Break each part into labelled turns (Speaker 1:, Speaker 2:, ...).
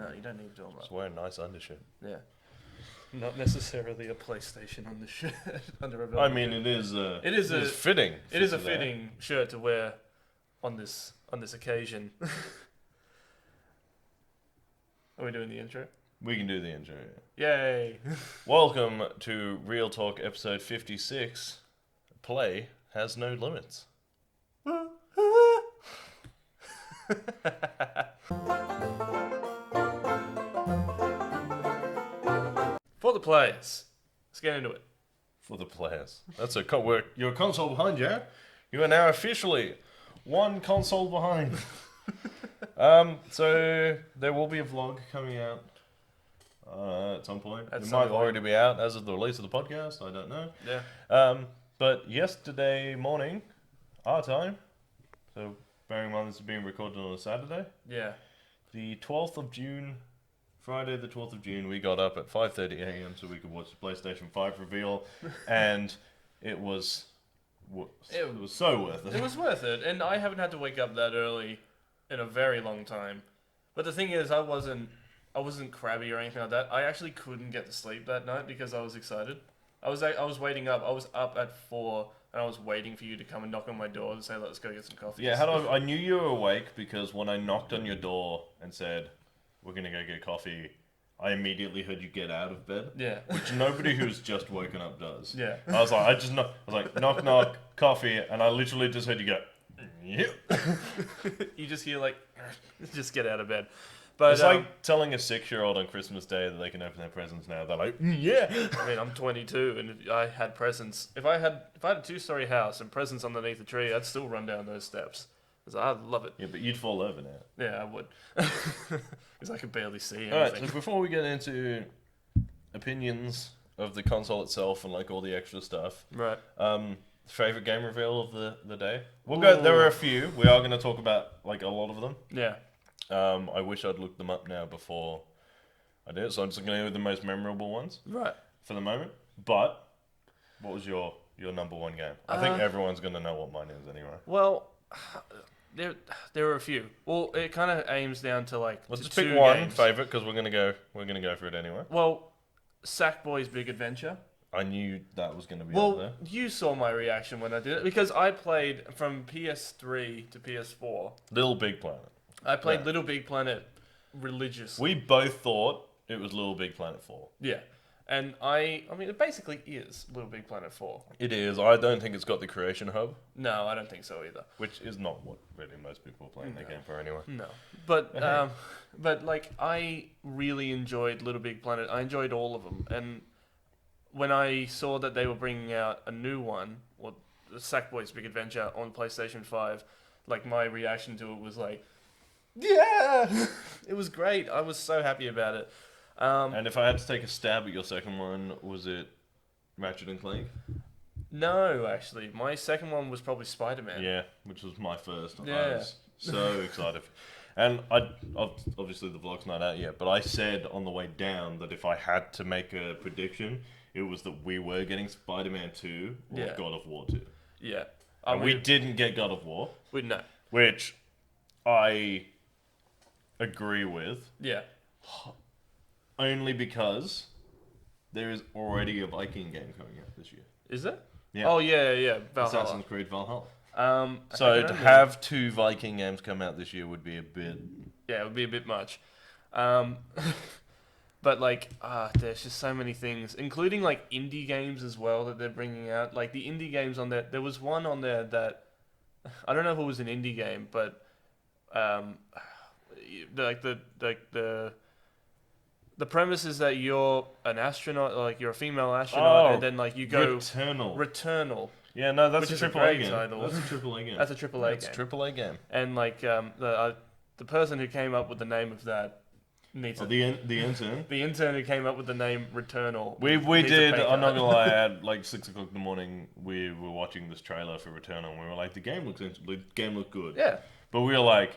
Speaker 1: No, you don't need to warm up.
Speaker 2: Just wear a nice undershirt.
Speaker 1: Yeah. Not necessarily a PlayStation on the shirt under a velvet.
Speaker 2: I mean, it is fitting.
Speaker 1: It is a fitting shirt to wear on this occasion. Are we doing the intro?
Speaker 2: We can do the intro.
Speaker 1: Yay!
Speaker 2: Welcome to Real Talk episode 56. Play has no limits.
Speaker 1: For the players, let's get into it.
Speaker 2: For the players. That's you're a console behind, yeah? You are now officially one console behind. So there will be a vlog coming out at some point. It might already be out as of the release of the podcast. I don't know.
Speaker 1: Yeah.
Speaker 2: But yesterday morning, our time, so bearing in mind this is being recorded on a Saturday.
Speaker 1: Yeah.
Speaker 2: The 12th of June, Friday the 12th of June, we got up at 5:30 a.m. so we could watch the PlayStation 5 reveal, and it was so worth it.
Speaker 1: It was worth it, and I haven't had to wake up that early in a very long time. But the thing is, I wasn't crabby or anything like that. I actually couldn't get to sleep that night because I was excited. I was waiting up. I was up at 4, and I was waiting for you to come and knock on my door and say, "Let's go get some coffee."
Speaker 2: Yeah, I knew you were awake because when I knocked on your door and said, "We're gonna go get coffee," I immediately heard you get out of bed.
Speaker 1: Yeah.
Speaker 2: Which nobody who's just woken up does.
Speaker 1: Yeah.
Speaker 2: I was like, knock, knock, coffee, and I literally just heard you go, yep.
Speaker 1: You just hear like, just get out of bed. But
Speaker 2: it's like telling a 6-year-old on Christmas Day that they can open their presents now. They're like, yeah.
Speaker 1: I mean, I'm 22, and if I had presents. If I had a 2-story house and presents underneath the tree, I'd still run down those steps. Because I love it.
Speaker 2: Yeah, but you'd fall over now.
Speaker 1: Yeah, I would. Because I could barely see anything.
Speaker 2: Alright, so before we get into opinions of the console itself and like all the extra stuff.
Speaker 1: Right.
Speaker 2: Favorite game reveal of the day? There were a few. We are going to talk about like a lot of them.
Speaker 1: Yeah.
Speaker 2: I wish I'd looked them up now before I did it, so I'm just going to go with the most memorable ones.
Speaker 1: Right.
Speaker 2: For the moment. But, what was your number one game? I think everyone's going to know what mine is anyway.
Speaker 1: Well, there were a few. Well, it kind of aims down to like
Speaker 2: let's just
Speaker 1: two
Speaker 2: pick one
Speaker 1: games.
Speaker 2: favorite because we're gonna go for it anyway.
Speaker 1: Well, Sackboy's Big Adventure.
Speaker 2: I knew that was gonna be
Speaker 1: well,
Speaker 2: up there.
Speaker 1: You saw my reaction when I did it because I played from PS3 to PS4.
Speaker 2: Little Big Planet.
Speaker 1: I played Little Big Planet religiously.
Speaker 2: We both thought it was Little Big Planet 4.
Speaker 1: Yeah. And I mean, it basically is Little Big Planet 4.
Speaker 2: It is. I don't think it's got the creation hub.
Speaker 1: No, I don't think so either.
Speaker 2: Which is not what really most people are playing the game for anyway.
Speaker 1: No. But, but like, I really enjoyed Little Big Planet. I enjoyed all of them. And when I saw that they were bringing out a new one, or Sackboy's Big Adventure on PlayStation 5, like, my reaction to it was like, yeah! It was great. I was so happy about it.
Speaker 2: And if I had to take a stab at your second one, was it Ratchet and Clank?
Speaker 1: No, actually. My second one was probably Spider-Man.
Speaker 2: Yeah, which was my first.
Speaker 1: Yeah.
Speaker 2: I was so excited. And obviously the vlog's not out yet, but I said on the way down that if I had to make a prediction, it was that we were getting Spider-Man 2 or God of War 2.
Speaker 1: Yeah.
Speaker 2: And we didn't get God of War.
Speaker 1: No.
Speaker 2: Which I agree with.
Speaker 1: Yeah.
Speaker 2: Only because there is already a Viking game coming out this year.
Speaker 1: Is there?
Speaker 2: Yeah.
Speaker 1: Oh, yeah. Valhalla.
Speaker 2: Assassin's Creed Valhalla.
Speaker 1: So
Speaker 2: to have 2 Viking games come out this year would be a bit...
Speaker 1: Yeah, it would be a bit much. But, like, there's just so many things, including, like, indie games as well that they're bringing out. Like, the indie games on there, there was one on there that... I don't know if it was an indie game, but... The premise is that you're an astronaut, like you're a female astronaut, and then like you go Returnal.
Speaker 2: Yeah, no, that's
Speaker 1: which
Speaker 2: a
Speaker 1: is
Speaker 2: AAA game.
Speaker 1: title.
Speaker 2: That's a AAA game.
Speaker 1: That's a AAA game.
Speaker 2: That's a AAA game.
Speaker 1: And like the person who came up with the name of that needs
Speaker 2: the intern.
Speaker 1: The intern who came up with the name Returnal.
Speaker 2: We did. I'm not gonna lie. At like 6 o'clock in the morning, we were watching this trailer for Returnal, and we were like, the game looks good.
Speaker 1: Yeah.
Speaker 2: But we were like,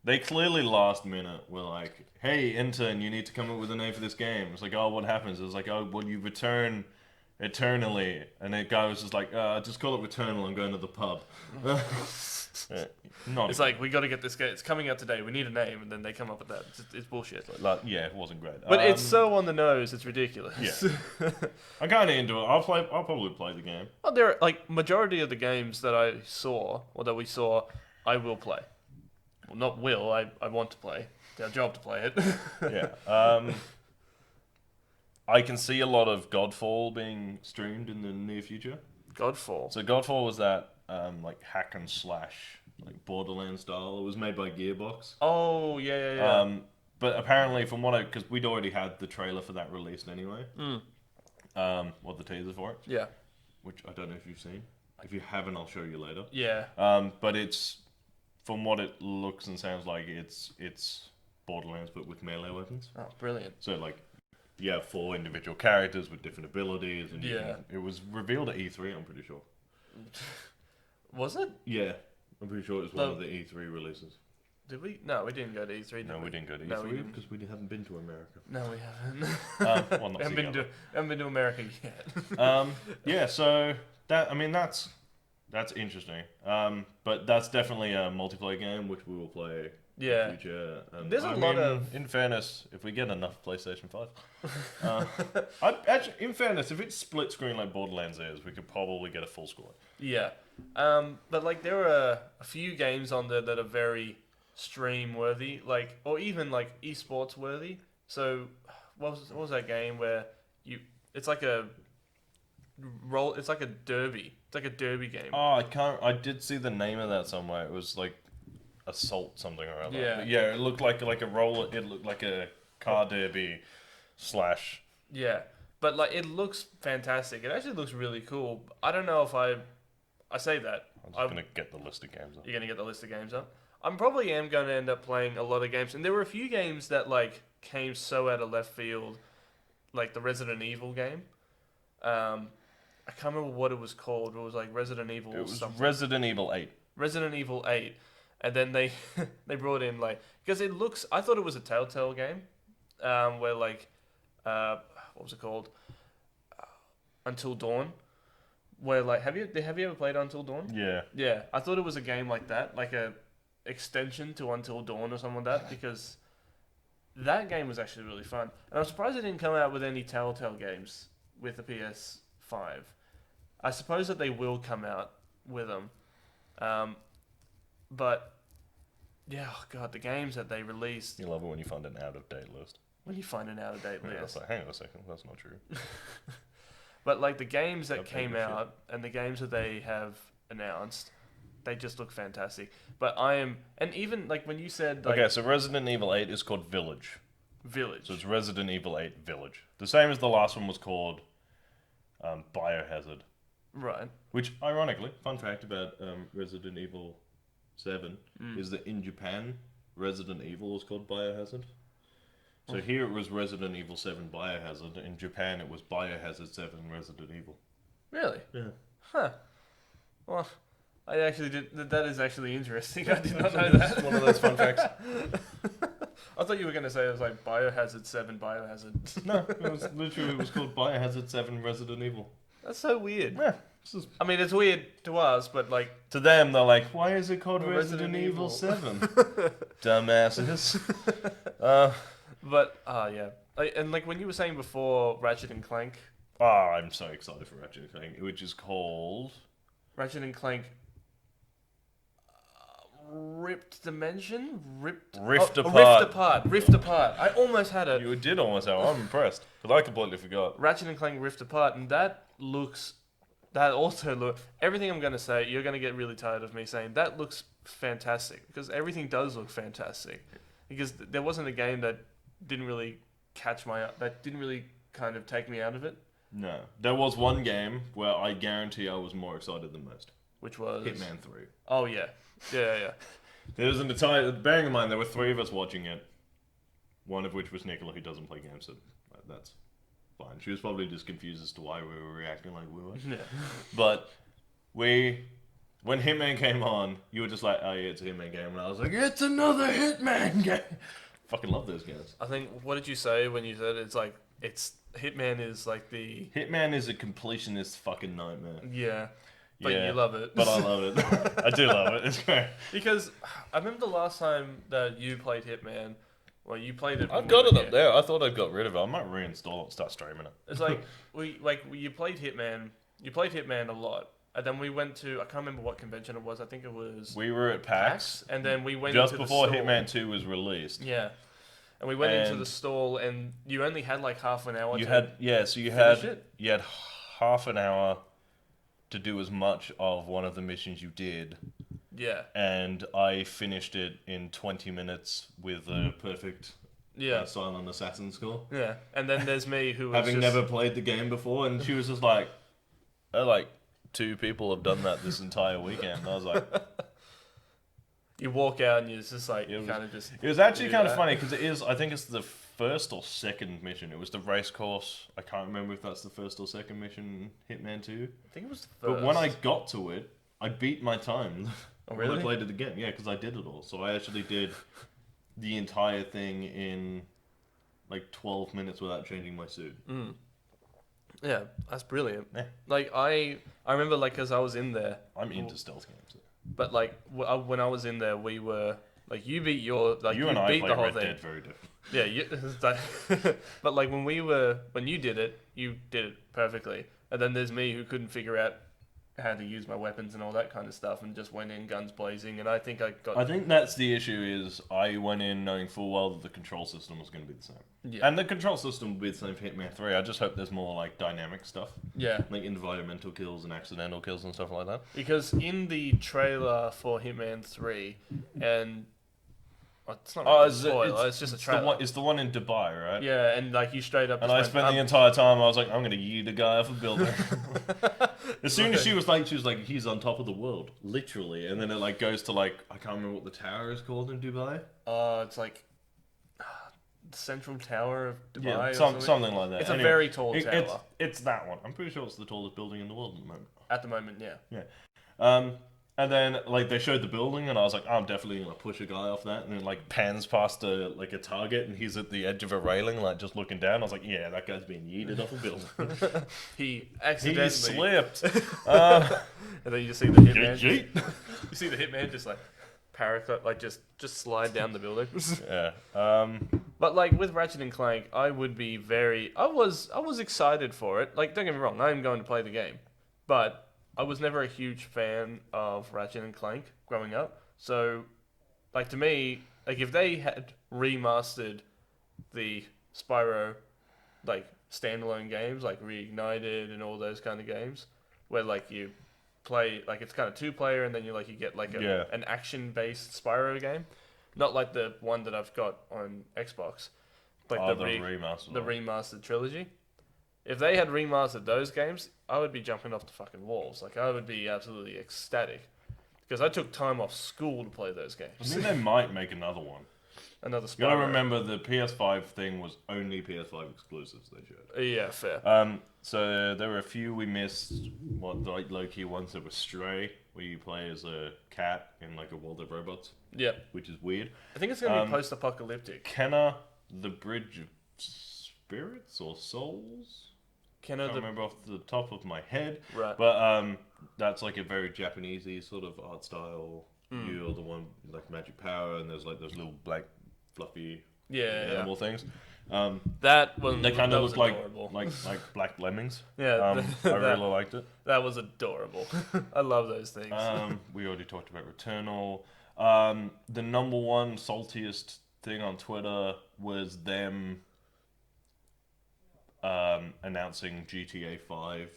Speaker 2: they clearly last minute were like, hey, intern, you need to come up with a name for this game. It's like, oh, what happens? It was like, oh, well, you return eternally, and the guy was just like, just call it Returnal, I'm going to the pub.
Speaker 1: It's like, we got to get this game. It's coming out today. We need a name, and then they come up with that. It's bullshit.
Speaker 2: Yeah, it wasn't great.
Speaker 1: But it's so on the nose. It's ridiculous.
Speaker 2: Yeah. I'm kind of into it. I'll probably play the game.
Speaker 1: Well, there are, like, majority of the games that I saw, or that we saw, I will play. Well, not will. I want to play. It's our job to play it.
Speaker 2: Yeah. I can see a lot of Godfall being streamed in the near future.
Speaker 1: Godfall.
Speaker 2: So Godfall was that like hack and slash, like Borderlands style. It was made by Gearbox.
Speaker 1: Oh yeah.
Speaker 2: But apparently, from what because we'd already had the trailer for that released anyway. Or the teaser for it.
Speaker 1: Yeah.
Speaker 2: Which I don't know if you've seen. If you haven't, I'll show you later.
Speaker 1: Yeah.
Speaker 2: But it's from what it looks and sounds like, it's Borderlands but with melee weapons.
Speaker 1: Oh, brilliant.
Speaker 2: So like, you have 4 individual characters with different abilities, and
Speaker 1: yeah,
Speaker 2: it was revealed at E3. I'm pretty sure.
Speaker 1: Was it?
Speaker 2: Yeah, I'm pretty sure it was one of the E3 releases.
Speaker 1: Did we? No, we didn't go to E3.
Speaker 2: No, we didn't go to E3 because we haven't been to America.
Speaker 1: No, we haven't.
Speaker 2: Well, not
Speaker 1: we haven't been to America yet.
Speaker 2: Yeah, so that's interesting. But that's definitely a multiplayer game which we will play.
Speaker 1: Yeah.
Speaker 2: In the future.
Speaker 1: There's a lot of.
Speaker 2: In fairness, if we get enough PlayStation 5, actually, in fairness, if it's split screen like Borderlands is, we could probably get a full score.
Speaker 1: Yeah. But like there are a few games on there that are very stream worthy, like, or even like esports worthy. So what was that game where it's like a derby. It's like a derby game.
Speaker 2: Oh, I did see the name of that somewhere. It was like Assault something or other.
Speaker 1: Yeah.
Speaker 2: But yeah, it looked like a roller. It looked like a car derby slash.
Speaker 1: Yeah, but like it looks fantastic. It actually looks really cool. I don't know if I say that.
Speaker 2: I'm just gonna get the list of games up.
Speaker 1: You're gonna get the list of games up. I'm probably going to end up playing a lot of games, and there were a few games that like came so out of left field, like the Resident Evil game. I can't remember what it was called. It was like Resident Evil.
Speaker 2: It was
Speaker 1: something.
Speaker 2: Resident Evil 8.
Speaker 1: Resident Evil 8. And then they brought in like, because it looks, I thought it was a Telltale game, where like, what was it called? Until Dawn, where like, have you ever played Until Dawn?
Speaker 2: Yeah.
Speaker 1: Yeah, I thought it was a game like that, like a extension to Until Dawn or something like that, because that game was actually really fun. And I'm surprised it didn't come out with any Telltale games with the PS5. I suppose that they will come out with them. But yeah, oh god, the games that they released.
Speaker 2: You love it when you find an out-of-date list.
Speaker 1: When you find an out-of-date
Speaker 2: Yeah,
Speaker 1: list.
Speaker 2: like, hang on a second, that's not true.
Speaker 1: But like the games that
Speaker 2: Don't
Speaker 1: came
Speaker 2: take a shit.
Speaker 1: out and the games that they have announced, they just look fantastic. But and even like when you said like
Speaker 2: Okay, so Resident Evil 8 is called Village.
Speaker 1: Village.
Speaker 2: So it's Resident Evil 8 Village. The same as the last one was called Biohazard.
Speaker 1: Right.
Speaker 2: Which, ironically, fun fact about Resident Evil 7 is that in Japan, Resident Evil was called Biohazard. So here it was Resident Evil 7 Biohazard. In Japan, it was Biohazard 7 Resident Evil.
Speaker 1: Really?
Speaker 2: Yeah.
Speaker 1: Huh. Well, I actually did. That is actually interesting. I did not know that.
Speaker 2: It's one of those fun facts.
Speaker 1: I thought you were going to say it was like Biohazard 7 Biohazard.
Speaker 2: No, it was called Biohazard 7 Resident Evil.
Speaker 1: That's so weird.
Speaker 2: Yeah.
Speaker 1: I mean, it's weird to us, but like
Speaker 2: To them, they're like, why is it called
Speaker 1: Resident
Speaker 2: Resident Evil
Speaker 1: Evil.
Speaker 2: 7? Dumbasses.
Speaker 1: But yeah, and like when you were saying before, Ratchet and Clank,
Speaker 2: I'm so excited for Ratchet and Clank, which is called
Speaker 1: Ratchet and Clank, Rift Dimension, Rift
Speaker 2: Apart.
Speaker 1: Rift Apart. I almost had it.
Speaker 2: You did almost have. I'm impressed because I completely forgot.
Speaker 1: Ratchet and Clank Rift Apart, and that also looks. Everything I'm gonna say, you're gonna get really tired of me saying that looks fantastic because everything does look fantastic. Because there wasn't a game that didn't really that didn't really kind of take me out of it.
Speaker 2: No, there was one game where I guarantee I was more excited than most.
Speaker 1: Which was
Speaker 2: Hitman 3.
Speaker 1: Oh yeah.
Speaker 2: There was an entire. Bearing in mind there were 3 of us watching it. One of which was Nicola, who doesn't play games, so that's fine. She was probably just confused as to why we were reacting like we were.
Speaker 1: Yeah.
Speaker 2: But when Hitman came on, you were just like, oh yeah, it's a Hitman game. And I was like, it's another Hitman game. Fucking love those games.
Speaker 1: I think, what did you say when you said it's like Hitman is like the
Speaker 2: Hitman is a completionist fucking nightmare.
Speaker 1: yeah. But you love it.
Speaker 2: But I love it. I do love it. It's great.
Speaker 1: Because I remember the last time that you played Hitman. Well, you played it.
Speaker 2: I've got it up there. I thought I'd got rid of it. I might reinstall it and start streaming it.
Speaker 1: It's like you played Hitman. You played Hitman a lot, and then we went to I can't remember what convention it was. I think it was.
Speaker 2: We were at PAX,
Speaker 1: and then we went
Speaker 2: just
Speaker 1: into
Speaker 2: before
Speaker 1: the stall.
Speaker 2: Hitman 2 was released.
Speaker 1: Yeah, and we went into the stall, and you only had like half an hour.
Speaker 2: You
Speaker 1: to
Speaker 2: had you had half an hour to do as much of one of the missions you did.
Speaker 1: Yeah.
Speaker 2: And I finished it in 20 minutes with a perfect silent assassin score.
Speaker 1: Yeah. And then there's me who was
Speaker 2: having never played the game before, and she was just like, like 2 people have done that this entire weekend. And I was like,
Speaker 1: you walk out and you're just like, it
Speaker 2: was actually kind of funny because I think it's the first or second mission. It was the race course. I can't remember if that's the first or second mission in Hitman 2.
Speaker 1: I think it was the first.
Speaker 2: But when I got to it, I beat my time.
Speaker 1: Oh, really?
Speaker 2: When I played it again. Yeah, because I did it all. So I actually did the entire thing in like 12 minutes without changing my suit.
Speaker 1: Mm. Yeah, that's brilliant.
Speaker 2: Yeah.
Speaker 1: Like, I remember, like, because I was in there.
Speaker 2: I'm into stealth games.
Speaker 1: But, like, when I was in there, we were... Like, you beat your... Like,
Speaker 2: you and I
Speaker 1: beat
Speaker 2: play
Speaker 1: the whole
Speaker 2: Red
Speaker 1: thing.
Speaker 2: Dead very different.
Speaker 1: Yeah, but, like, when you did it perfectly. And then there's me who couldn't figure out how to use my weapons and all that kind of stuff and just went in guns blazing. And I think
Speaker 2: that's the issue is I went in knowing full well that the control system was going to be the same.
Speaker 1: Yeah.
Speaker 2: And the control system will be the same for Hitman 3. I just hope there's more, like, dynamic stuff.
Speaker 1: Yeah.
Speaker 2: Like environmental kills and accidental kills and stuff like that.
Speaker 1: Because in the trailer for Hitman 3, and... It's not really a spoiler, it's just a trailer.
Speaker 2: It's the one in Dubai, right?
Speaker 1: Yeah, and like you straight up...
Speaker 2: And I spent the entire time, I was like, I'm going to yeet a guy off a building. As soon as she was like, he's on top of the world. Literally. And then it like goes to like, I can't remember what the tower is called in Dubai.
Speaker 1: It's like... the Central Tower of Dubai
Speaker 2: or something like that.
Speaker 1: It's a very tall tower.
Speaker 2: It's that one. I'm pretty sure it's the tallest building in the world at the moment.
Speaker 1: At the moment, yeah.
Speaker 2: Yeah. And then, like, they showed the building, and I was like, I'm definitely going to push a guy off that. And then, like, pans past a target, and he's at the edge of a railing, like, just looking down. I was like, yeah, that guy's being yeeted off a building.
Speaker 1: He accidentally...
Speaker 2: He slipped.
Speaker 1: And then you just see the hitman... You see the hitman just, like, parachute, like, just slide down the building.
Speaker 2: Yeah.
Speaker 1: But, like, with Ratchet and Clank, I would be very... I was excited for it. Like, don't get me wrong, I am going to play the game. But... I was never a huge fan of Ratchet and Clank growing up. So, like, to me, like, if they had remastered the Spyro, like, standalone games, like Reignited and all those kind of games, where, like, you play, like, it's kind of 2-player and then you get, like, an action-based Spyro game. Not like the one that I've got on Xbox. Like, the remastered trilogy. If they had remastered those games, I would be jumping off the fucking walls. Like, I would be absolutely ecstatic. Because I took time off school to play those games.
Speaker 2: I think they might make another one.
Speaker 1: Another Spyro.
Speaker 2: You gotta remember, the PS5 thing was only PS5 exclusives they showed.
Speaker 1: Yeah, fair.
Speaker 2: So there were a few we missed. Like low-key ones that were Stray, where you play as a cat in, like, a world of robots.
Speaker 1: Yeah.
Speaker 2: Which is weird.
Speaker 1: I think it's gonna be post-apocalyptic.
Speaker 2: Kenna, the Bridge of Spirits or Souls? I can't remember off the top of my head.
Speaker 1: Right.
Speaker 2: But that's like a very Japanesey sort of art style. You're the one with, like, magic power, and there's like those little black fluffy animal things.
Speaker 1: That one,
Speaker 2: they kind of look
Speaker 1: adorable.
Speaker 2: like black lemmings.
Speaker 1: Yeah,
Speaker 2: I really liked it.
Speaker 1: That was adorable. I love those things.
Speaker 2: We already talked about Returnal. The number one saltiest thing on Twitter was them announcing GTA 5.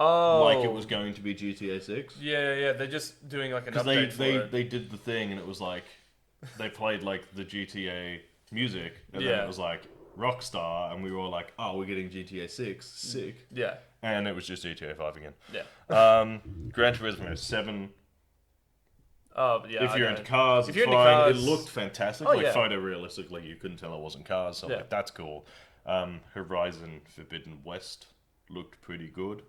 Speaker 1: Oh,
Speaker 2: like it was going to be GTA 6.
Speaker 1: Yeah. They're just doing like an update for it.
Speaker 2: They did the thing, and it was like they played like the GTA music, and then it was like Rockstar, and we were all like, "Oh, we're getting GTA 6, sick."
Speaker 1: Yeah.
Speaker 2: And it was just GTA 5 again.
Speaker 1: Yeah.
Speaker 2: Gran Turismo 7.
Speaker 1: Oh, yeah.
Speaker 2: If you're into cars, it's fine. It looked fantastic. Photorealistically, you couldn't tell it wasn't cars, so like that's cool. Horizon Forbidden West looked pretty good.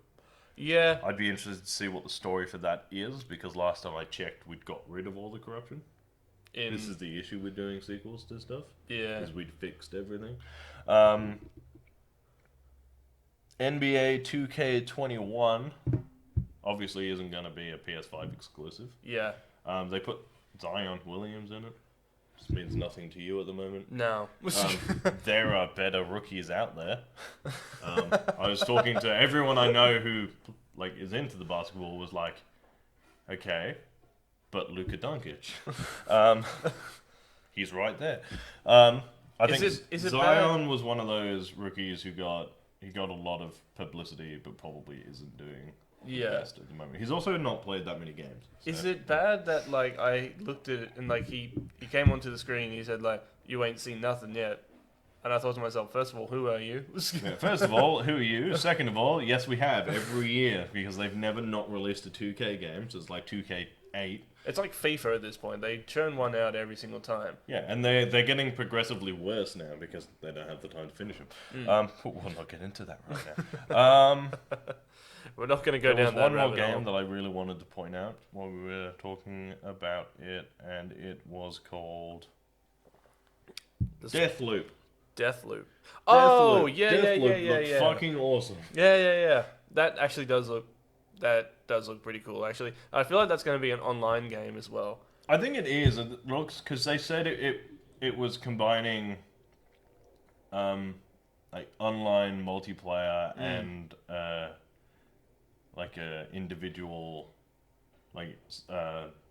Speaker 1: Yeah.
Speaker 2: I'd be interested to see what the story for that is, because last time I checked, we'd got rid of all the corruption. This is the issue with doing sequels to stuff.
Speaker 1: Yeah.
Speaker 2: Is we'd fixed everything. NBA 2K21 obviously isn't going to be a PS5 exclusive.
Speaker 1: Yeah.
Speaker 2: They put Zion Williams in it. Just means nothing to you at the moment.
Speaker 1: No.
Speaker 2: There are better rookies out there. I was talking to everyone I know who like is into the basketball was like, okay, but Luka Doncic. He's right there. I think Zion was one of those rookies who got a lot of publicity, but probably isn't doing the best at the moment. He's also not played that many games. So.
Speaker 1: Is it bad that like I looked at it and like he came onto the screen and he said like you ain't seen nothing yet, and I thought to myself, first of all, who are you?
Speaker 2: Yeah, first of all, who are you? Second of all, yes, we have every year because they've never not released a 2K game. So it's like 2K8.
Speaker 1: It's like FIFA at this point. They churn one out every single time.
Speaker 2: Yeah, and they're getting progressively worse now because they don't have the time to finish them. But we'll not get into that right now.
Speaker 1: We're not going to go down that rabbit hole.
Speaker 2: There was one more game that I really wanted to point out while we were talking about it, and it was called Deathloop.
Speaker 1: Deathloop. Oh, yeah.
Speaker 2: Looked fucking awesome.
Speaker 1: Yeah. That actually does look pretty cool, actually. I feel like that's going to be an online game as well.
Speaker 2: I think it is. It looks, because they said it was combining like online multiplayer and like a individual like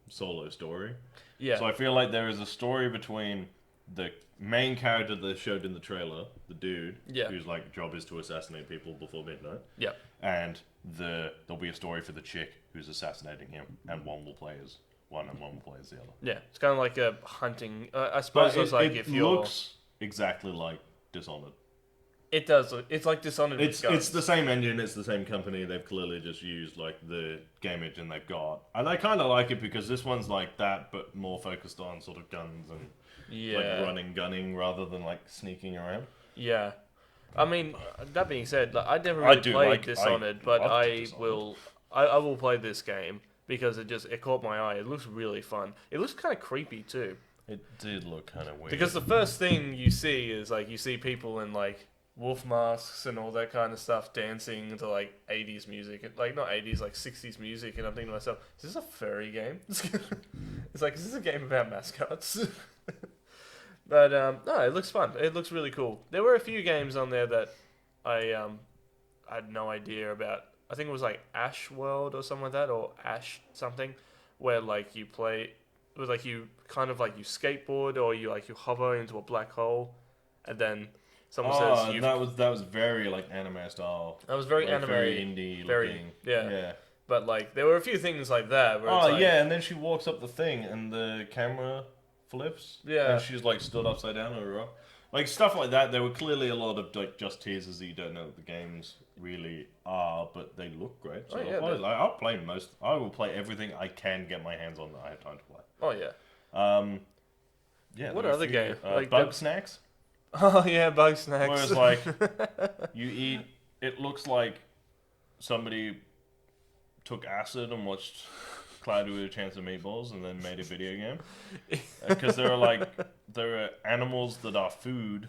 Speaker 2: solo story. Yeah. So I feel like there is a story between the main character they showed in the trailer, the dude, whose like job is to assassinate people before midnight. Yeah. And there'll be a story for the chick who's assassinating him, and one will play as one and one will play as the other.
Speaker 1: Yeah, it's kind of like a hunting. I suppose it's like if you
Speaker 2: looks exactly like Dishonored.
Speaker 1: It does. It's like Dishonored.
Speaker 2: It's the same engine. It's the same company. They've clearly just used like the game engine they've got, and I kind of like it because this one's like that, but more focused on sort of guns and like running, gunning rather than like sneaking around.
Speaker 1: Yeah, I mean that being said, like, I never really played Dishonored, but I will play this game because it caught my eye. It looks really fun. It looks kind of creepy too.
Speaker 2: It did look kind of weird
Speaker 1: because the first thing you see is like you see people in like wolf masks and all that kind of stuff dancing to like 80s music, like not 80s, like 60s music, and I'm thinking to myself, is this a furry game? It's like, is this a game about mascots? But no, it looks fun. It looks really cool. There were a few games on there that I had no idea about. I think it was like Ash World or something like that, or Ash something, where like you play, it was like you kind of like you skateboard or you hover into a black hole, and then someone says
Speaker 2: that was very like anime style.
Speaker 1: That was very
Speaker 2: like,
Speaker 1: anime,
Speaker 2: very indie looking.
Speaker 1: Yeah. But like there were a few things like that. Where it's like,
Speaker 2: and then she walks up the thing and the camera flips. Yeah. And she's like stood upside down on a rock. Like stuff like that. There were clearly a lot of like just teasers that you don't know what the games really are, but they look great. So I'll play most. I will play everything I can get my hands on that I have time to play.
Speaker 1: Oh yeah.
Speaker 2: Yeah.
Speaker 1: What other game?
Speaker 2: Like Bug Snacks.
Speaker 1: Oh yeah, Bug Snacks.
Speaker 2: Where it's like you eat. It looks like somebody took acid and watched Cloudy with a Chance of Meatballs and then made a video game. Because there are animals that are food,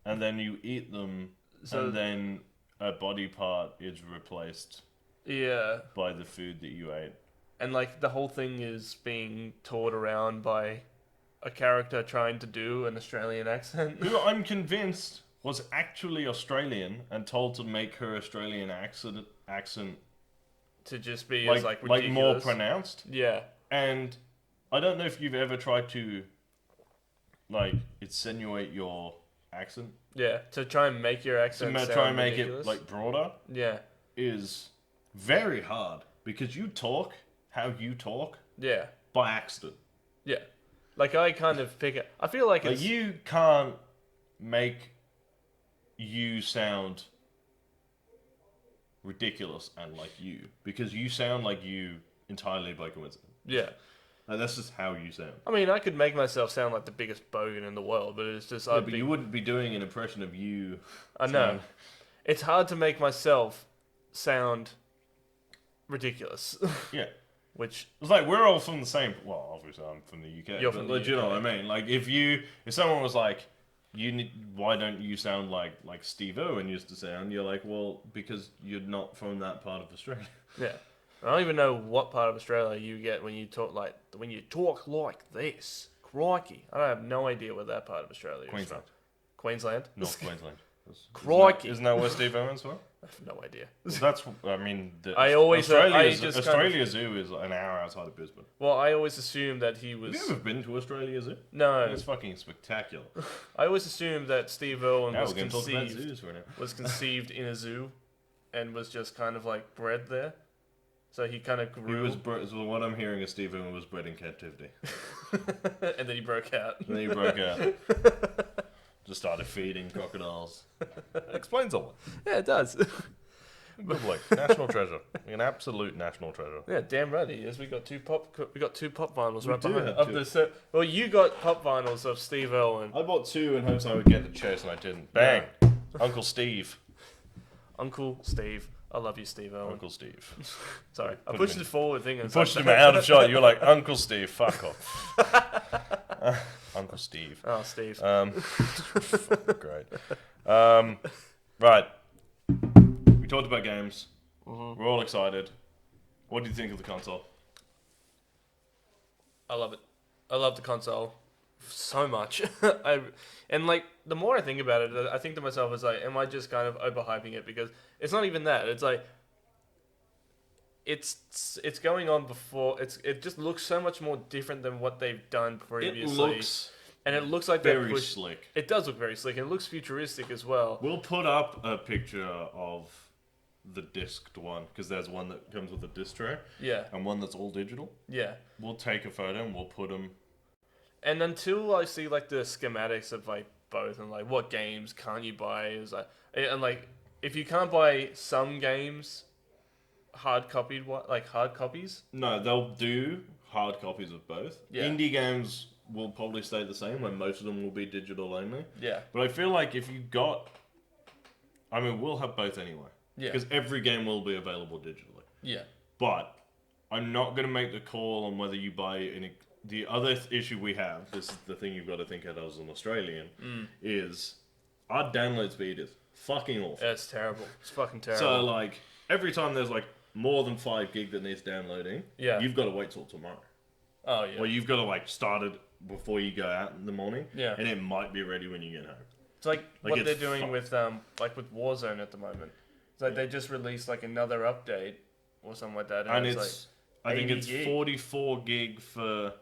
Speaker 2: and then you eat them, and then a body part is replaced. Yeah. By the food that you ate.
Speaker 1: And like the whole thing is being toured around by a character trying to do an Australian accent.
Speaker 2: Who I'm convinced was actually Australian and told to make her Australian accent
Speaker 1: to just be
Speaker 2: like,
Speaker 1: as like
Speaker 2: ridiculous. Like more pronounced.
Speaker 1: Yeah.
Speaker 2: And I don't know if you've ever tried to like insinuate your accent.
Speaker 1: Yeah, to try and make your accent sound
Speaker 2: try and make
Speaker 1: ridiculous.
Speaker 2: It like broader.
Speaker 1: Yeah.
Speaker 2: Is very hard because you talk how you talk.
Speaker 1: Yeah.
Speaker 2: By accident.
Speaker 1: Yeah. Like I kind of pick it. I feel like it's...
Speaker 2: you can't make you sound ridiculous and like you because you sound like you entirely by coincidence.
Speaker 1: Yeah.
Speaker 2: Like that's just how you sound.
Speaker 1: I mean, I could make myself sound like the biggest bogan in the world, but it's just...
Speaker 2: but you wouldn't be doing an impression of you.
Speaker 1: I know. It's hard to make myself sound ridiculous.
Speaker 2: Yeah.
Speaker 1: Which
Speaker 2: it's like we're all from the same. Well, obviously I'm from the UK.
Speaker 1: You're from the UK.
Speaker 2: You know what I mean? Like if someone was like, why don't you sound like Steve Irwin used to sound? You're like, well, because you're not from that part of Australia.
Speaker 1: Yeah. I don't even know what part of Australia you get when you talk like this. Crikey. I have no idea where that part of Australia is from. Queensland?
Speaker 2: North Queensland.
Speaker 1: Crikey.
Speaker 2: Isn't that where Steve Irwin's from?
Speaker 1: I have no idea.
Speaker 2: Well, that's, I mean,
Speaker 1: Australia
Speaker 2: Zoo is an hour outside of Brisbane.
Speaker 1: Well, I always assumed that he was...
Speaker 2: Have you ever been to Australia Zoo?
Speaker 1: No.
Speaker 2: It's fucking spectacular.
Speaker 1: I always assumed that Steve Irwin was
Speaker 2: was
Speaker 1: conceived in a zoo and was just kind of like bred there. So he kind of grew.
Speaker 2: So what I'm hearing is Steve Irwin was bred in captivity.
Speaker 1: And then he broke out.
Speaker 2: Just started feeding crocodiles. It explains a lot.
Speaker 1: Yeah, it does.
Speaker 2: Good boy. National treasure. An absolute national treasure.
Speaker 1: Yeah, damn right he is. We got two pop vinyls right
Speaker 2: do
Speaker 1: behind
Speaker 2: have two.
Speaker 1: Well, you got pop vinyls of Steve Irwin.
Speaker 2: I bought two in hopes I would get the chase and I didn't. Bang.
Speaker 1: Yeah.
Speaker 2: Uncle Steve.
Speaker 1: Uncle Steve. I love you, Steve Irwin.
Speaker 2: Uncle Steve.
Speaker 1: Sorry, I pushed it forward thing.
Speaker 2: You pushed him out of shot. You're like, Uncle Steve, fuck off. Uncle Steve.
Speaker 1: Oh, Steve.
Speaker 2: Great. Right. We talked about games.
Speaker 1: Mm-hmm.
Speaker 2: We're all excited. What do you think of the console?
Speaker 1: I love it. I love the console so much. And like the more I think about it, I think to myself, it's like, am I just kind of overhyping it? Because it's not even that. It's like it's going on before. It just looks so much more different than what they've done previously. And it looks like
Speaker 2: very slick.
Speaker 1: It does look very slick, and it looks futuristic as well.
Speaker 2: We'll put up a picture of the disced one, because there's one that comes with a disc tray.
Speaker 1: Yeah.
Speaker 2: And one that's all digital.
Speaker 1: Yeah.
Speaker 2: We'll take a photo and we'll put them.
Speaker 1: And until I see like the schematics of like both and like what games can't you buy, is like, and like if you can't buy some games hard copies.
Speaker 2: No, they'll do hard copies of both.
Speaker 1: Yeah.
Speaker 2: Indie games will probably stay the same, when most of them will be digital only.
Speaker 1: Yeah.
Speaker 2: But I feel like if you got, I mean, we'll have both anyway.
Speaker 1: Yeah.
Speaker 2: Because every game will be available digitally.
Speaker 1: Yeah.
Speaker 2: But I'm not going to make the call on whether you buy any. The other issue we have, this is the thing you've got to think of as an Australian, is our download speed is fucking awful.
Speaker 1: Yeah, it's terrible. It's fucking terrible.
Speaker 2: So, like, every time there's, like, more than 5 gig that needs downloading, you've got to wait till tomorrow.
Speaker 1: Oh, yeah.
Speaker 2: Or you've got to, like, start it before you go out in the morning.
Speaker 1: Yeah.
Speaker 2: And it might be ready when you get home.
Speaker 1: It's like what they're doing with Warzone at the moment. It's like they just released, like, another update or something like that.
Speaker 2: And it's like, I think it's
Speaker 1: gig.
Speaker 2: 44 gig for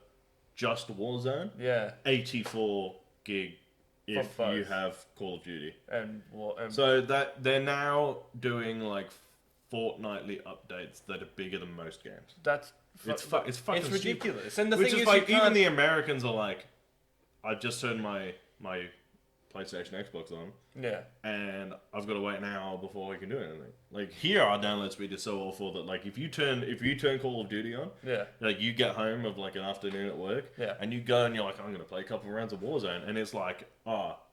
Speaker 2: just Warzone.
Speaker 1: Yeah.
Speaker 2: 84 gig if you have Call of Duty.
Speaker 1: And
Speaker 2: so that they're now doing like fortnightly updates that are bigger than most games. It's fucking
Speaker 1: ridiculous.
Speaker 2: Stupid.
Speaker 1: And the
Speaker 2: Which
Speaker 1: thing
Speaker 2: is
Speaker 1: is,
Speaker 2: like even the Americans are like, I've just turned my PlayStation, Xbox on.
Speaker 1: Yeah.
Speaker 2: And I've got to wait an hour before we can do anything. Like here, our download speed is so awful that like if you turn Call of Duty on, like you get home of like an afternoon at work, and you go and you're like, I'm going to play a couple of rounds of Warzone, and it's like,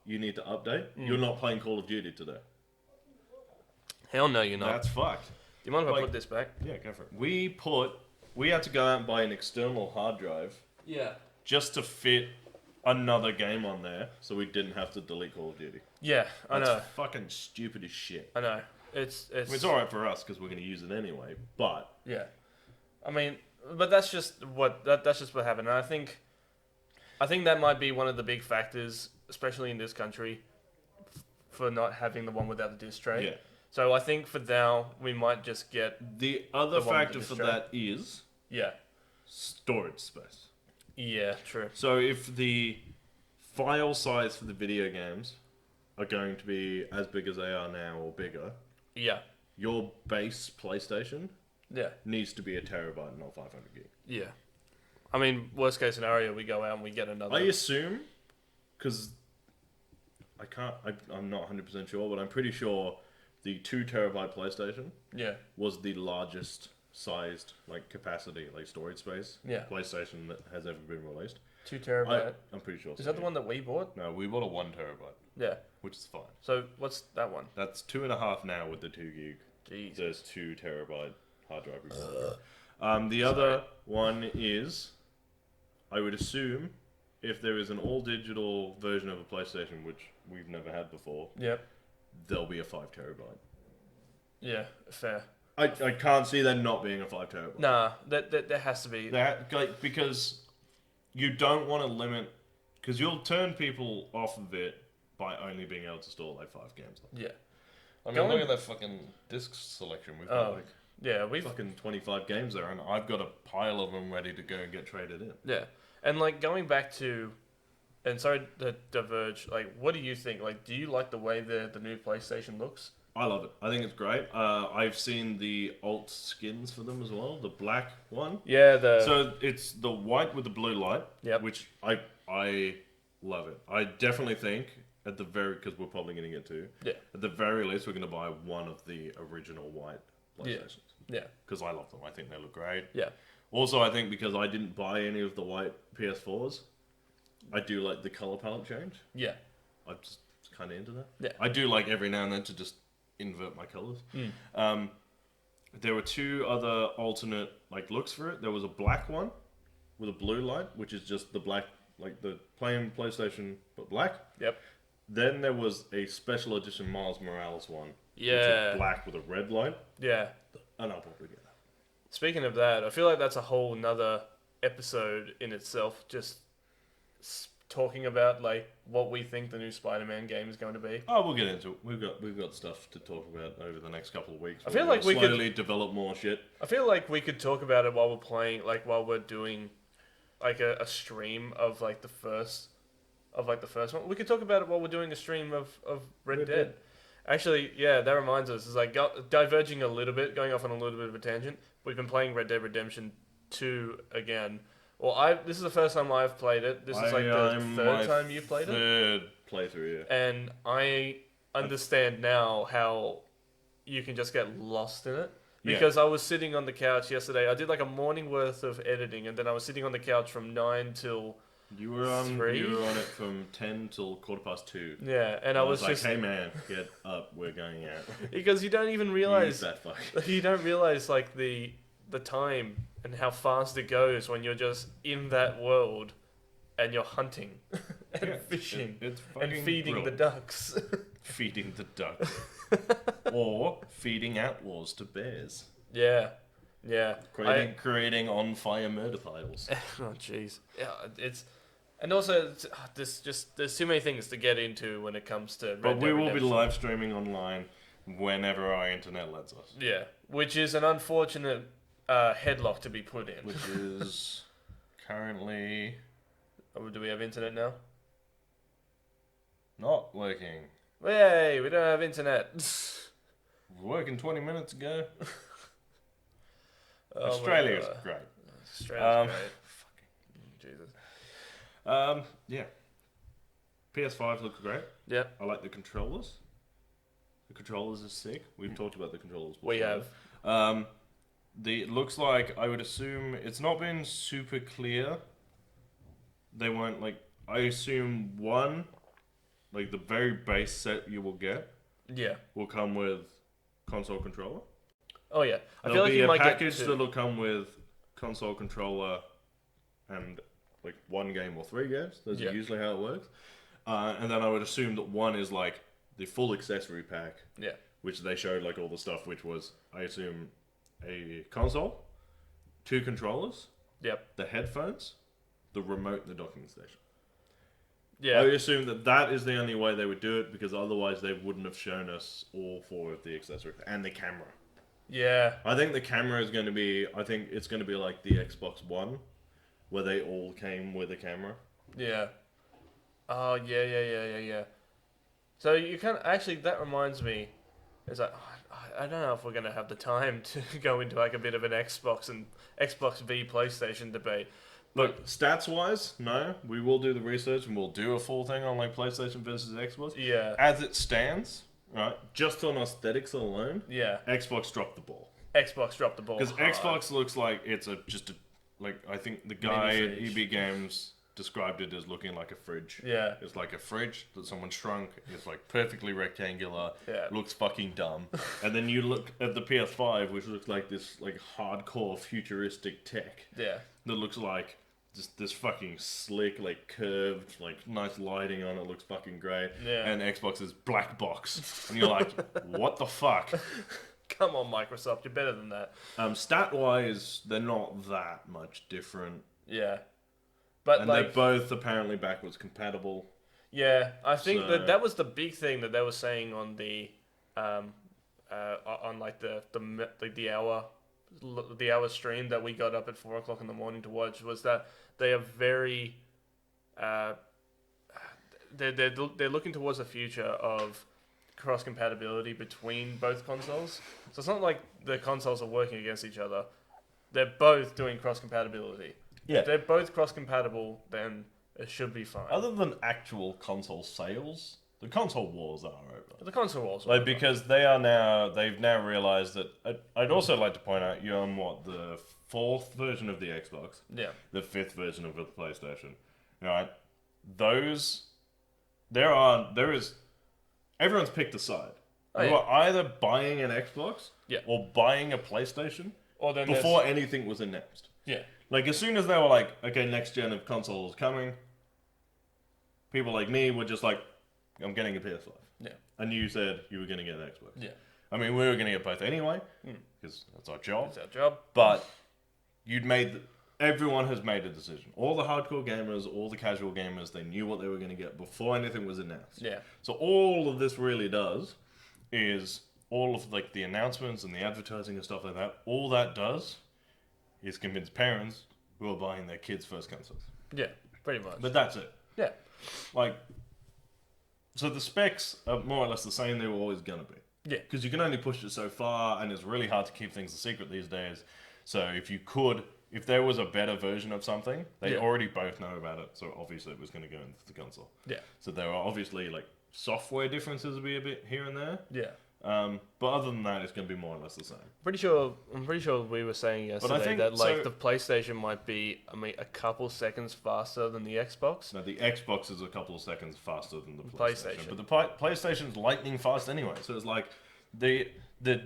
Speaker 2: you need to update. You're not playing Call of Duty today.
Speaker 1: Hell no, you're not.
Speaker 2: That's fucked.
Speaker 1: Do you mind if I put this back?
Speaker 2: Yeah, go for it. We had to go out and buy an external hard drive.
Speaker 1: Yeah.
Speaker 2: Just to fit another game on there, so we didn't have to delete Call of Duty.
Speaker 1: Yeah, I know.
Speaker 2: That's fucking stupid as shit.
Speaker 1: I know. It's
Speaker 2: alright for us because we're going to use it anyway. But
Speaker 1: yeah, I mean, but that's just what happened. And I think that might be one of the big factors, especially in this country, for not having the one without the disc tray.
Speaker 2: Yeah.
Speaker 1: So I think for now we might just get
Speaker 2: the other factor for that is storage space.
Speaker 1: Yeah, true.
Speaker 2: So if the file size for the video games are going to be as big as they are now or bigger, your base PlayStation needs to be a terabyte, not 500 gig.
Speaker 1: Yeah. I mean, worst case scenario, we go out and we get another.
Speaker 2: I assume, because I'm not 100% sure, but I'm pretty sure the 2 terabyte PlayStation was the largest sized capacity, storage space PlayStation that has ever been released.
Speaker 1: 2 terabyte.
Speaker 2: I'm pretty sure.
Speaker 1: Is that the one that we bought?
Speaker 2: No, we bought a 1 terabyte.
Speaker 1: Yeah.
Speaker 2: Which is fine.
Speaker 1: So what's that one?
Speaker 2: That's 2.5 now with the 2 gig.
Speaker 1: Jeez.
Speaker 2: There's 2 terabyte hard drive. The other one is, I would assume, if there is an all-digital version of a PlayStation, which we've never had before,
Speaker 1: Yep.
Speaker 2: there'll be a 5 terabyte.
Speaker 1: Yeah, fair.
Speaker 2: I can't see there not being a 5 terabyte.
Speaker 1: Nah, there has to be.
Speaker 2: That, like, because you don't want to limit, because you'll turn people off of it by only being able to store like 5 games.
Speaker 1: Yeah.
Speaker 2: I mean, look at that fucking disc selection. We've got like
Speaker 1: we've
Speaker 2: fucking 25 games there, and I've got a pile of them ready to go and get traded in.
Speaker 1: Yeah, and like going back to, and sorry to diverge. Like, what do you think? Like, do you like the way the new PlayStation looks?
Speaker 2: I love it. I think it's great. I've seen the alt skins for them as well. The black one.
Speaker 1: Yeah,
Speaker 2: So it's the white with the blue light.
Speaker 1: Yep.
Speaker 2: Which I love it. I definitely think at the very, because we're probably going to get to.
Speaker 1: Yeah.
Speaker 2: At the very least, we're going to buy one of the original white PlayStations.
Speaker 1: Yeah.
Speaker 2: Because I love them. I think they look great.
Speaker 1: Yeah.
Speaker 2: Also, I think because I didn't buy any of the white PS4s, I do like the color palette change.
Speaker 1: Yeah.
Speaker 2: I'm just kind of into that.
Speaker 1: Yeah.
Speaker 2: I do like every now and then to just invert my colors. There were 2 other alternate like looks for it. There was a black one with a blue light, which is just the black, like the plain PlayStation but black.
Speaker 1: Yep.
Speaker 2: Then there was a special edition Miles Morales one.
Speaker 1: Yeah.
Speaker 2: Which is black with a red light.
Speaker 1: Yeah.
Speaker 2: And I'll probably get that.
Speaker 1: Speaking of that, I feel like that's a whole nother episode in itself. Just talking about like what we think the new Spider-Man game is going to be.
Speaker 2: Oh, we'll get into it. We've got stuff to talk about over the next couple of weeks.
Speaker 1: I feel like we could
Speaker 2: slowly develop more shit.
Speaker 1: I feel like we could talk about it while we're playing, like while we're doing, like a stream of like the first one. We could talk about it while we're doing a stream of Red Dead. Actually, yeah, that reminds us. Is like diverging a little bit, going off on a little bit of a tangent. We've been playing Red Dead Redemption 2 again. Well, this is the first time I've played it. This is like the third time you've played it.
Speaker 2: Third playthrough, yeah.
Speaker 1: And I understand now how you can just get lost in it. Because I was sitting on the couch yesterday. I did like a morning worth of editing, and then I was sitting on the couch from 9 till
Speaker 2: You were on
Speaker 1: 3.
Speaker 2: You were on it from 10 till 2:15.
Speaker 1: Yeah, and I was
Speaker 2: like,
Speaker 1: just
Speaker 2: hey man, get up, we're going out.
Speaker 1: because you don't even realize
Speaker 2: Use that fuck.
Speaker 1: you don't realize like the time and how fast it goes when you're just in that world and you're hunting and fishing
Speaker 2: it's
Speaker 1: and feeding
Speaker 2: brilliant.
Speaker 1: the ducks.
Speaker 2: Feeding the ducks. Or feeding outlaws to bears.
Speaker 1: Yeah.
Speaker 2: Creating on fire murder piles.
Speaker 1: Oh jeez. Yeah, and also there's too many things to get into when it comes to Red
Speaker 2: But
Speaker 1: Dead
Speaker 2: we will be
Speaker 1: Redemption.
Speaker 2: live streaming online whenever our internet lets us.
Speaker 1: Yeah, which is an unfortunate headlock to be put in.
Speaker 2: Which is currently
Speaker 1: Oh, do we have internet now?
Speaker 2: not working.
Speaker 1: Hey, we don't have internet.
Speaker 2: Working 20 minutes ago.
Speaker 1: Oh,
Speaker 2: Australia's
Speaker 1: well,
Speaker 2: great.
Speaker 1: Australia's great. Jesus.
Speaker 2: Yeah. PS5 looks great.
Speaker 1: Yeah,
Speaker 2: I like the controllers. The controllers are sick. We've talked about the controllers before.
Speaker 1: we have.
Speaker 2: It looks like, I would assume, it's not been super clear. They won't, like, I assume one, like the very base set you will get,
Speaker 1: Yeah.
Speaker 2: will come with console controller.
Speaker 1: Oh yeah. I
Speaker 2: There'll
Speaker 1: feel like
Speaker 2: be
Speaker 1: you
Speaker 2: a
Speaker 1: might
Speaker 2: package
Speaker 1: get
Speaker 2: that'll come with console controller and like 1 game or 3 games. That's
Speaker 1: Yeah.
Speaker 2: usually how it works. And then I would assume that one is like the full accessory pack,
Speaker 1: Yeah.
Speaker 2: which they showed like all the stuff, which was, I assume, a console, 2 controllers,
Speaker 1: Yep.
Speaker 2: the headphones, the remote, and the docking station.
Speaker 1: Yeah.
Speaker 2: I assume that is the only way they would do it, because otherwise they wouldn't have shown us all 4 of the accessories and the camera.
Speaker 1: Yeah.
Speaker 2: I think the camera is going to be, I think it's going to be like the Xbox One, where they all came with a camera.
Speaker 1: Yeah. Oh yeah. So you kind of actually, that reminds me, is like I don't know if we're gonna have the time to go into like a bit of an Xbox v PlayStation debate.
Speaker 2: Look, stats-wise, no. We will do the research and we'll do a full thing on like PlayStation versus Xbox.
Speaker 1: Yeah.
Speaker 2: As it stands, right, just on aesthetics alone,
Speaker 1: Yeah.
Speaker 2: Xbox dropped the ball.
Speaker 1: Xbox dropped the ball.
Speaker 2: Because
Speaker 1: hard.
Speaker 2: Xbox looks like it's like, I think the guy at
Speaker 1: Mini-fridge.
Speaker 2: EB Games described it as looking like a fridge.
Speaker 1: Yeah.
Speaker 2: It's like a fridge that someone shrunk. It's like perfectly rectangular.
Speaker 1: Yeah.
Speaker 2: Looks fucking dumb. And then you look at the PS5, which looks like this like hardcore futuristic tech
Speaker 1: Yeah.
Speaker 2: that looks like just this fucking slick, like curved, like nice lighting on it, looks fucking great.
Speaker 1: Yeah.
Speaker 2: And Xbox is black box, and you're like, what the fuck?
Speaker 1: Come on, Microsoft, you're better than that.
Speaker 2: Stat wise, they're not that much different.
Speaker 1: Yeah, but
Speaker 2: And they're both apparently backwards compatible.
Speaker 1: Yeah, I think that was the big thing that they were saying on the, on like the hour stream that we got up at 4:00 in the morning to watch, was that they are very, they're looking towards the future of cross compatibility between both consoles. So it's not like the consoles are working against each other; they're both doing cross compatibility.
Speaker 2: Yeah.
Speaker 1: If they're both cross compatible, then it should be fine.
Speaker 2: Other than actual console sales, the console wars are over.
Speaker 1: The console wars are
Speaker 2: like
Speaker 1: over.
Speaker 2: because they've now realized that. I'd also like to point out you're on the 4th version of the Xbox.
Speaker 1: Yeah.
Speaker 2: The 5th version of the PlayStation. Right? Everyone's picked a side.
Speaker 1: Oh,
Speaker 2: You
Speaker 1: yeah.
Speaker 2: are either buying an Xbox
Speaker 1: Yeah.
Speaker 2: or buying a PlayStation
Speaker 1: Or then
Speaker 2: before anything was announced.
Speaker 1: yeah.
Speaker 2: Like, as soon as they were like, okay, next gen of consoles coming, people like me were just like, I'm getting a PS5.
Speaker 1: Yeah.
Speaker 2: And you said you were going to get an Xbox.
Speaker 1: Yeah.
Speaker 2: I mean, we were going to get both anyway, because that's our job.
Speaker 1: It's our job.
Speaker 2: But everyone has made a decision. All the hardcore gamers, all the casual gamers, they knew what they were going to get before anything was announced.
Speaker 1: Yeah.
Speaker 2: So all of this really does is all of like the announcements and the advertising and stuff like that. All that does is convince parents who are buying their kids' first consoles.
Speaker 1: Yeah. Pretty much.
Speaker 2: But that's it.
Speaker 1: Yeah.
Speaker 2: Like, so the specs are more or less the same they were always going to be.
Speaker 1: Yeah.
Speaker 2: Because you can only push it so far, and it's really hard to keep things a secret these days. So if there was a better version of something, they already both know about it, so obviously it was going to go into the console.
Speaker 1: Yeah.
Speaker 2: So there are obviously, like, software differences will be a bit here and there.
Speaker 1: Yeah.
Speaker 2: But other than that, it's going to be more or less the same.
Speaker 1: I'm pretty sure we were saying yesterday
Speaker 2: think-
Speaker 1: that like
Speaker 2: so-
Speaker 1: the PlayStation might be, a couple seconds faster than the Xbox.
Speaker 2: No, the Xbox is a couple of seconds faster than the
Speaker 1: PlayStation.
Speaker 2: PlayStation. But the PlayStation's lightning fast anyway. So it's like the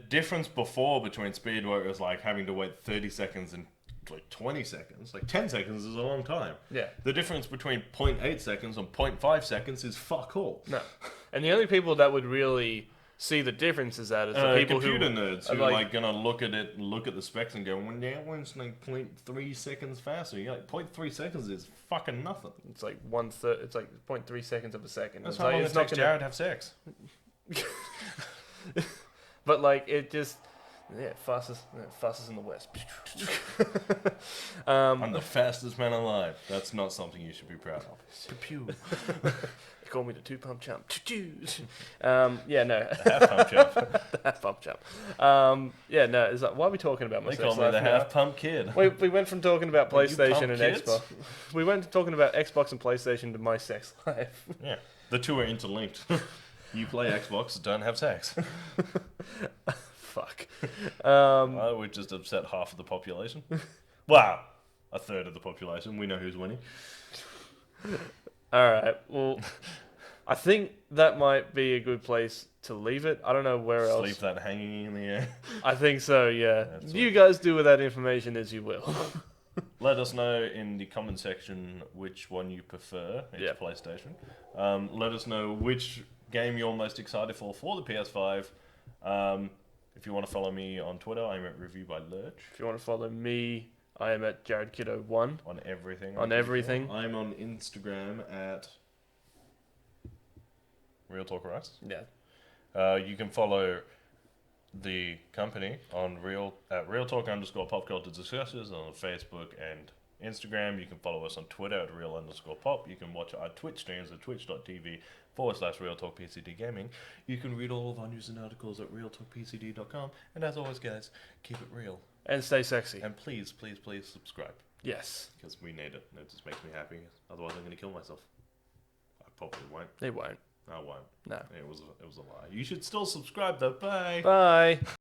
Speaker 2: difference before between speed where it was like having to wait 30 seconds and like 20 seconds, like 10 seconds is a long time.
Speaker 1: Yeah.
Speaker 2: The difference between 0.8 seconds and 0.5 seconds is fuck all.
Speaker 1: No. And the only people that would really see the difference is that it's the people
Speaker 2: computer
Speaker 1: who
Speaker 2: nerds who are like gonna look at it, look at the specs and go, well, that one's like 0.3 seconds faster. You're like, 0.3 seconds is fucking nothing.
Speaker 1: it's like 1/3. It's like 0.3 seconds of a second.
Speaker 2: That's
Speaker 1: It's
Speaker 2: how
Speaker 1: like,
Speaker 2: long
Speaker 1: it's
Speaker 2: it
Speaker 1: not
Speaker 2: takes
Speaker 1: gonna,
Speaker 2: Jared to have sex.
Speaker 1: But like it just, fastest in the West.
Speaker 2: I'm the fastest man alive. That's not something you should be proud of. Pew.
Speaker 1: They call me the 2-pump champ. Yeah, no.
Speaker 2: Half pump champ.
Speaker 1: The half-pump champ. Yeah, no. It's like, why are we talking about my
Speaker 2: They
Speaker 1: sex
Speaker 2: call me
Speaker 1: life
Speaker 2: the
Speaker 1: now?
Speaker 2: half pump kid.
Speaker 1: We went from talking about
Speaker 2: Well, you
Speaker 1: PlayStation
Speaker 2: pump
Speaker 1: and
Speaker 2: kids?
Speaker 1: Xbox. We went to talking about Xbox and PlayStation to my sex life.
Speaker 2: Yeah, the two are interlinked. You play Xbox, don't have sex.
Speaker 1: Fuck.
Speaker 2: We just upset half of the population. Wow, a third of the population. We know who's winning.
Speaker 1: All right. Well, I think that might be a good place to leave it. I don't know where else.
Speaker 2: Leave that hanging in the air.
Speaker 1: I think so. Yeah.
Speaker 2: That's
Speaker 1: You guys do with that information as you will.
Speaker 2: Let us know in the comment section which one you prefer. It's
Speaker 1: Yeah.
Speaker 2: PlayStation. Let us know which game you're most excited for the PS5. If you want to follow me on Twitter, I'm at Review by Lurch.
Speaker 1: If you want to follow me, I am at JaredKiddo1
Speaker 2: On everything.
Speaker 1: on everything.
Speaker 2: I'm on Instagram at Real Talk Rice.
Speaker 1: Yeah.
Speaker 2: You can follow the company on Real Talk _Pop Culture Discussions on Facebook and Instagram. You can follow us on Twitter at Real _Pop. You can watch our Twitch streams at twitch.tv/Real Talk PCD Gaming. You can read all of our news and articles at realtalkpcd.com. And as always, guys, keep it real.
Speaker 1: And stay sexy.
Speaker 2: And please, please, please subscribe.
Speaker 1: Yes.
Speaker 2: Because we need it. It just makes me happy. Otherwise, I'm going to kill myself. I probably won't.
Speaker 1: They won't.
Speaker 2: I won't.
Speaker 1: No.
Speaker 2: It was a lie. You should still subscribe, though. Bye.
Speaker 1: Bye.